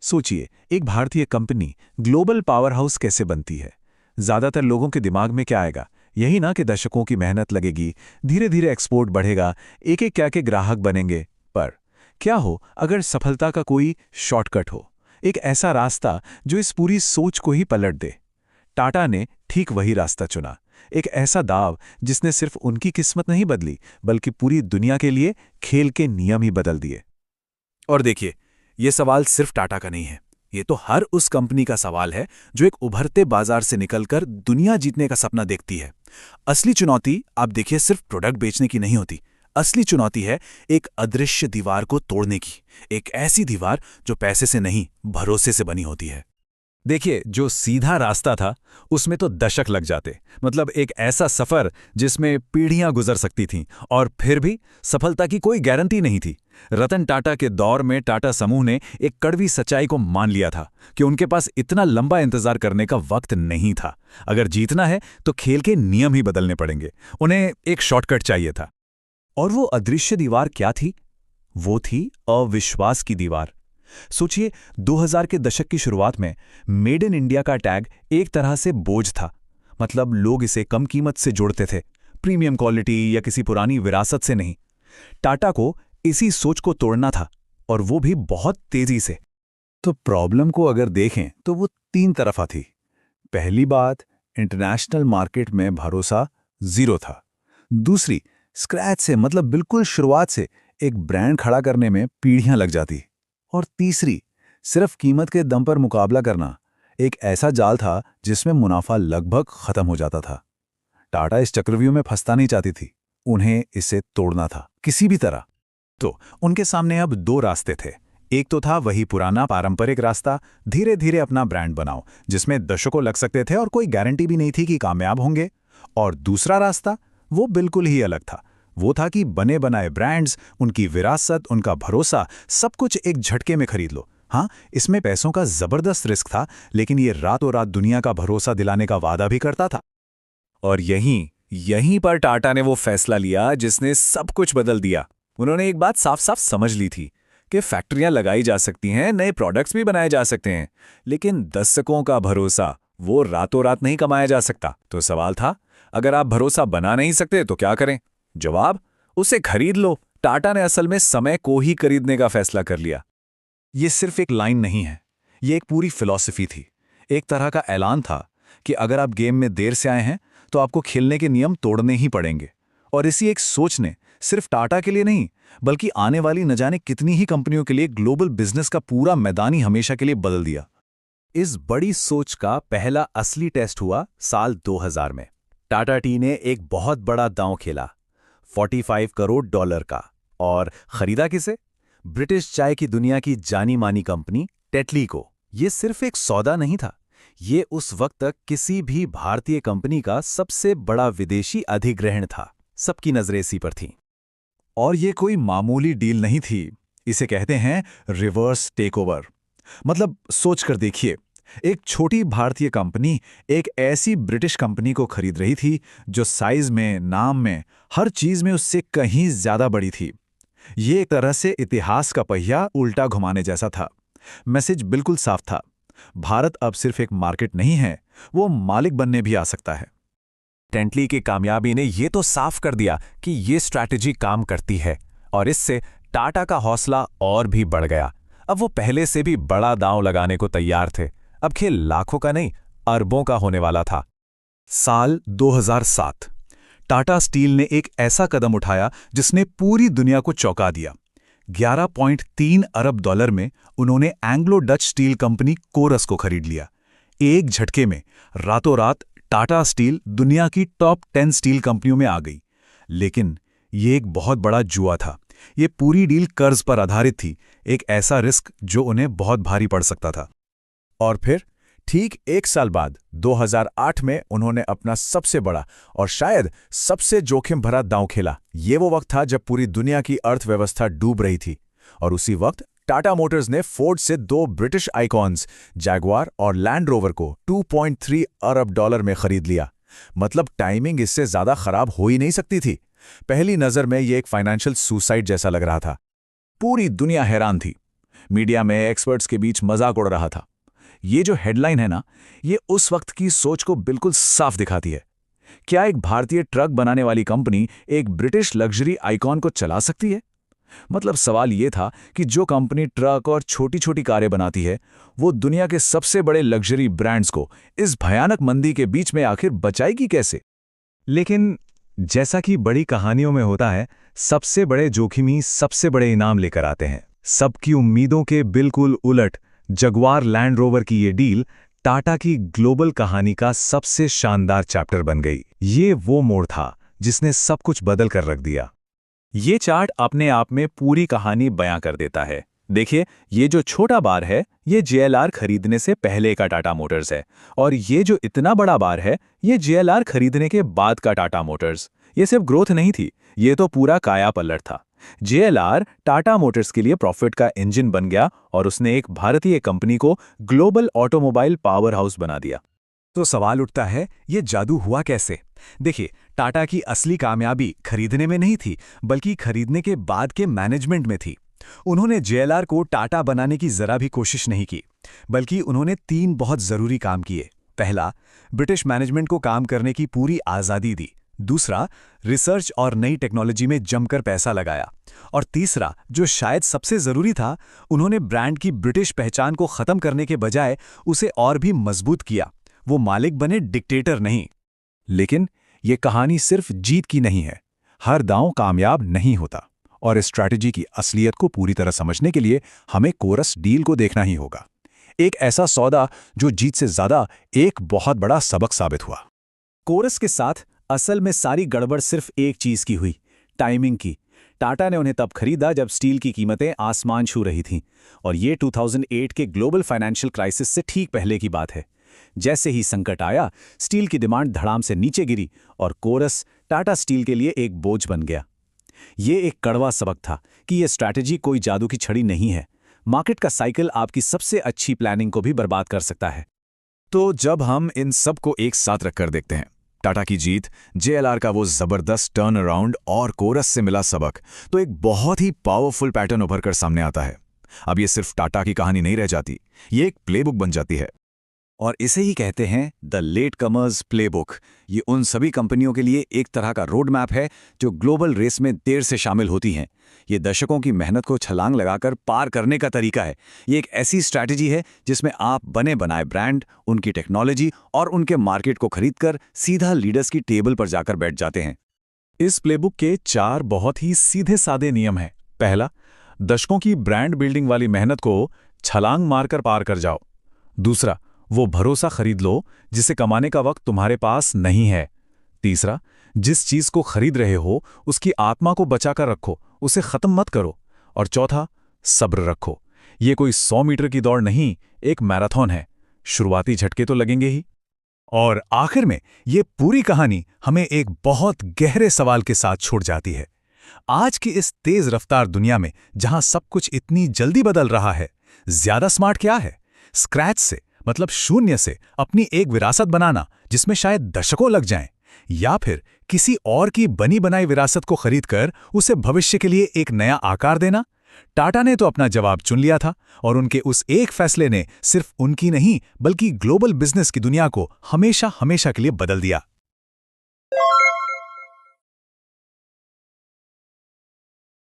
सोचिए, एक भारतीय कंपनी ग्लोबल पावर हाउस कैसे बनती है। ज्यादातर लोगों के दिमाग में क्या आएगा? यही ना कि दशकों की मेहनत लगेगी, धीरे धीरे एक्सपोर्ट बढ़ेगा, एक एक क्या के ग्राहक बनेंगे। पर क्या हो अगर सफलता का कोई शॉर्टकट हो, एक ऐसा रास्ता जो इस पूरी सोच को ही पलट दे। टाटा ने ठीक वही रास्ता चुना, एक ऐसा दाव जिसने सिर्फ उनकी किस्मत नहीं बदली, बल्कि पूरी दुनिया के लिए खेल के नियम ही बदल दिए। और देखिए, ये सवाल सिर्फ टाटा का नहीं है, ये तो हर उस कंपनी का सवाल है जो एक उभरते बाजार से निकलकर दुनिया जीतने का सपना देखती है। असली चुनौती, आप देखिए, सिर्फ प्रोडक्ट बेचने की नहीं होती। असली चुनौती है एक अदृश्य दीवार को तोड़ने की, एक ऐसी दीवार जो पैसे से नहीं, भरोसे से बनी होती है। देखिए, जो सीधा रास्ता था उसमें तो दशक लग जाते, मतलब एक ऐसा सफर जिसमें पीढ़ियां गुजर सकती थीं, और फिर भी सफलता की कोई गारंटी नहीं थी। रतन टाटा के दौर में टाटा समूह ने एक कड़वी सच्चाई को मान लिया था कि उनके पास इतना लंबा इंतजार करने का वक्त नहीं था। अगर जीतना है तो खेल के नियम ही बदलने पड़ेंगे। उन्हें एक शॉर्टकट चाहिए था। और वो अदृश्य दीवार क्या थी? वो थी अविश्वास की दीवार। सोचिए, 2000 के दशक की शुरुआत में मेड इन इंडिया का टैग एक तरह से बोझ था। मतलब लोग इसे कम कीमत से जोड़ते थे, प्रीमियम क्वालिटी या किसी पुरानी विरासत से नहीं। टाटा को इसी सोच को तोड़ना था, और वो भी बहुत तेजी से। तो प्रॉब्लम को अगर देखें तो वो तीन तरफा थी। पहली बात, इंटरनेशनल मार्केट में भरोसा जीरो था। दूसरी, स्क्रैच से, मतलब बिल्कुल शुरुआत से एक ब्रांड खड़ा करने में पीढ़ियां लग जाती। और तीसरी, सिर्फ कीमत के दम पर मुकाबला करना, एक ऐसा जाल था जिसमें मुनाफा लगभग खत्म हो जाता था। टाटा इस चक्रव्यूह में फंसना नहीं चाहती थी, उन्हें इसे तोड़ना था किसी भी तरह। तो उनके सामने अब दो रास्ते थे। एक तो था वही पुराना पारंपरिक रास्ता, धीरे धीरे अपना ब्रांड बनाओ, जिसमें दशकों लग सकते थे और कोई गारंटी भी नहीं थी कि कामयाब होंगे। और दूसरा रास्ता, वो बिल्कुल ही अलग था। वो था कि बने बनाए ब्रांड्स, उनकी विरासत, उनका भरोसा, सब कुछ एक झटके में खरीद लो। हाँ, इसमें पैसों का जबरदस्त रिस्क था, लेकिन ये रातों रात दुनिया का भरोसा दिलाने का वादा भी करता था। और यहीं पर टाटा ने वो फैसला लिया जिसने सब कुछ बदल दिया। उन्होंने एक बात साफ साफ समझ ली थी कि फैक्ट्रियां लगाई जा सकती हैं, नए प्रोडक्ट्स भी बनाए जा सकते हैं, लेकिन दशकों का भरोसा वो रातों रात नहीं कमाया जा सकता। तो सवाल था, अगर आप भरोसा बना नहीं सकते तो क्या करें? जवाब, उसे खरीद लो। टाटा ने असल में समय को ही खरीदने का फैसला कर लिया। ये सिर्फ एक लाइन नहीं है, ये एक पूरी फिलॉसफी थी। एक तरह का ऐलान था कि अगर आप गेम में देर से आए हैं तो आपको खेलने के नियम तोड़ने ही पड़ेंगे। और इसी एक सोच ने सिर्फ टाटा के लिए नहीं, बल्कि आने वाली न जाने कितनी ही कंपनियों के लिए ग्लोबल बिजनेस का पूरा मैदान ही हमेशा के लिए बदल दिया। इस बड़ी सोच का पहला असली टेस्ट हुआ साल 2000 में। टाटा टी ने एक बहुत बड़ा दांव खेला, $45 करोड़ का। और खरीदा किसे? ब्रिटिश चाय की दुनिया की जानी मानी कंपनी टेटली को। यह सिर्फ एक सौदा नहीं था, ये उस वक्त तक किसी भी भारतीय कंपनी का सबसे बड़ा विदेशी अधिग्रहण था। सबकी नजरें इसी पर थीं। और ये कोई मामूली डील नहीं थी, इसे कहते हैं रिवर्स टेकओवर। मतलब सोच कर देखिए, एक छोटी भारतीय कंपनी एक ऐसी ब्रिटिश कंपनी को खरीद रही थी जो साइज में, नाम में, हर चीज में उससे कहीं ज्यादा बड़ी थी। ये एक तरह से इतिहास का पहिया उल्टा घुमाने जैसा था। मैसेज बिल्कुल साफ था, भारत अब सिर्फ एक मार्केट नहीं है, वो मालिक बनने भी आ सकता है। टेटली की कामयाबी ने यह तो साफ कर दिया कि ये स्ट्रैटेजी काम करती है, और इससे टाटा का हौसला और भी बढ़ गया। अब वो पहले से भी बड़ा दांव लगाने को तैयार थे। अब खेल लाखों का नहीं, अरबों का होने वाला था। साल 2007, टाटा स्टील ने एक ऐसा कदम उठाया जिसने पूरी दुनिया को चौंका दिया। $11.3 अरब में उन्होंने Anglo Dutch steel company coarse को खरीद लिया। एक झटके में रातों रात टाटा स्टील दुनिया की टॉप 10 स्टील कंपनियों में आ गई। लेकिन ये एक बहुत बड़ा जुआ था। ये पूरी डील कर्ज पर आधारित थी, एक ऐसा रिस्क जो उन्हें बहुत भारी पड़ सकता था। और फिर ठीक एक साल बाद 2008 में उन्होंने अपना सबसे बड़ा और शायद सबसे जोखिम भरा दांव खेला। ये वो वक्त था जब पूरी दुनिया की अर्थव्यवस्था डूब रही थी, और उसी वक्त टाटा मोटर्स ने फोर्ड से दो ब्रिटिश आइकॉन्स जैगुआर और लैंड रोवर को $2.3 अरब में खरीद लिया। मतलब टाइमिंग इससे ज्यादा खराब हो ही नहीं सकती थी। पहली नजर में ये एक फाइनेंशियल सुसाइड जैसा लग रहा था। पूरी दुनिया हैरान थी। मीडिया में एक्सपर्ट्स के बीच मजाक उड़ रहा था। ये जो हेडलाइन है ना, ये उस वक्त की सोच को बिल्कुल साफ दिखाती है। क्या एक भारतीय ट्रक बनाने वाली कंपनी एक ब्रिटिश लग्जरी आइकॉन को चला सकती है? मतलब सवाल ये था कि जो कंपनी ट्रक और छोटी छोटी कारें बनाती है, वो दुनिया के सबसे बड़े लग्जरी ब्रांड्स को इस भयानक मंदी के बीच में आखिर बचाएगी कैसे? लेकिन जैसा कि बड़ी कहानियों में होता है, सबसे बड़े जोखिम ही सबसे बड़े इनाम लेकर आते हैं। सबकी उम्मीदों के बिल्कुल उलट जगुआर लैंड रोवर की ये डील टाटा की ग्लोबल कहानी का सबसे शानदार चैप्टर बन गई। ये वो मोड़ था जिसने सब कुछ बदल कर रख दिया। ये चार्ट अपने आप में पूरी कहानी बयां कर देता है। देखिए, ये जो छोटा बार है, ये JLR खरीदने से पहले का टाटा मोटर्स है, और ये जो इतना बड़ा बार है, ये JLR खरीदने के बाद का टाटा मोटर्स। ये सिर्फ ग्रोथ नहीं थी, ये तो पूरा काया पलट था। JLR टाटा मोटर्स के लिए प्रॉफिट का इंजन बन गया और उसने एक भारतीय कंपनी को ग्लोबल ऑटोमोबाइल पावर हाउस बना दिया। तो सवाल उठता है, ये जादू हुआ कैसे? देखिए, टाटा की असली कामयाबी खरीदने में नहीं थी, बल्कि खरीदने के बाद के मैनेजमेंट में थी। उन्होंने JLR को टाटा बनाने की जरा भी कोशिश नहीं की, बल्कि उन्होंने 3 बहुत जरूरी काम किए। पहला, ब्रिटिश मैनेजमेंट को काम करने की पूरी आज़ादी दी। दूसरा, रिसर्च और नई टेक्नोलॉजी में जमकर पैसा लगाया। और तीसरा, जो शायद सबसे जरूरी था, उन्होंने ब्रांड की ब्रिटिश पहचान को खत्म करने के बजाय उसे और भी मजबूत किया। वो मालिक बने, डिक्टेटर नहीं। लेकिन ये कहानी सिर्फ जीत की नहीं है। हर दांव कामयाब नहीं होता, और इस स्ट्रैटेजी की असलियत को पूरी तरह समझने के लिए हमें कोरस डील को देखना ही होगा। एक ऐसा सौदा जो जीत से ज्यादा एक बहुत बड़ा सबक साबित हुआ। कोरस के साथ असल में सारी गड़बड़ सिर्फ एक चीज की हुई, टाइमिंग की। टाटा ने उन्हें तब खरीदा जब स्टील की कीमतें आसमान छू रही थीं, और ये 2008 के ग्लोबल फाइनेंशियल क्राइसिस से ठीक पहले की बात है। जैसे ही संकट आया, स्टील की डिमांड धड़ाम से नीचे गिरी और कोरस टाटा स्टील के लिए एक बोझ बन गया। ये एक कड़वा सबक था कि यह स्ट्रैटेजी कोई जादू की छड़ी नहीं है। मार्केट का साइकिल आपकी सबसे अच्छी प्लानिंग को भी बर्बाद कर सकता है। तो जब हम इन सब को एक साथ रखकर देखते हैं, टाटा की जीत, JLR का वो जबरदस्त टर्न अराउंड और कोरस से मिला सबक, तो एक बहुत ही पावरफुल पैटर्न उभर कर सामने आता है। अब ये सिर्फ टाटा की कहानी नहीं रह जाती, ये एक प्लेबुक बन जाती है। और इसे ही कहते हैं द लेट कमर्स प्लेबुक। ये उन सभी कंपनियों के लिए एक तरह का रोड मैप है जो ग्लोबल रेस में देर से शामिल होती हैं। ये दशकों की मेहनत को छलांग लगाकर पार करने का तरीका है। ये एक ऐसी स्ट्रैटेजी है जिसमें आप बने बनाए ब्रांड, उनकी टेक्नोलॉजी और उनके मार्केट को खरीदकर सीधा लीडर्स की टेबल पर जाकर बैठ जाते हैं। इस प्लेबुक के 4 बहुत ही सीधे सादे नियम हैं। पहला, दशकों की ब्रांड बिल्डिंग वाली मेहनत को छलांग मारकर पार कर जाओ। दूसरा, वो भरोसा खरीद लो जिसे कमाने का वक्त तुम्हारे पास नहीं है। तीसरा, जिस चीज को खरीद रहे हो उसकी आत्मा को बचाकर रखो, उसे खत्म मत करो। और चौथा, सब्र रखो। ये कोई 100 मीटर की दौड़ नहीं, एक मैराथन है। शुरुआती झटके तो लगेंगे ही। और आखिर में ये पूरी कहानी हमें एक बहुत गहरे सवाल के साथ छोड़ जाती है। आज की इस तेज रफ्तार दुनिया में जहां सब कुछ इतनी जल्दी बदल रहा है, ज्यादा स्मार्ट क्या है? स्क्रैच से, मतलब शून्य से, अपनी एक विरासत बनाना जिसमें शायद दशकों लग जाएं, या फिर किसी और की बनी बनाई विरासत को खरीदकर उसे भविष्य के लिए एक नया आकार देना? टाटा ने तो अपना जवाब चुन लिया था, और उनके उस एक फैसले ने सिर्फ उनकी नहीं बल्कि ग्लोबल बिजनेस की दुनिया को हमेशा हमेशा के लिए बदल दिया।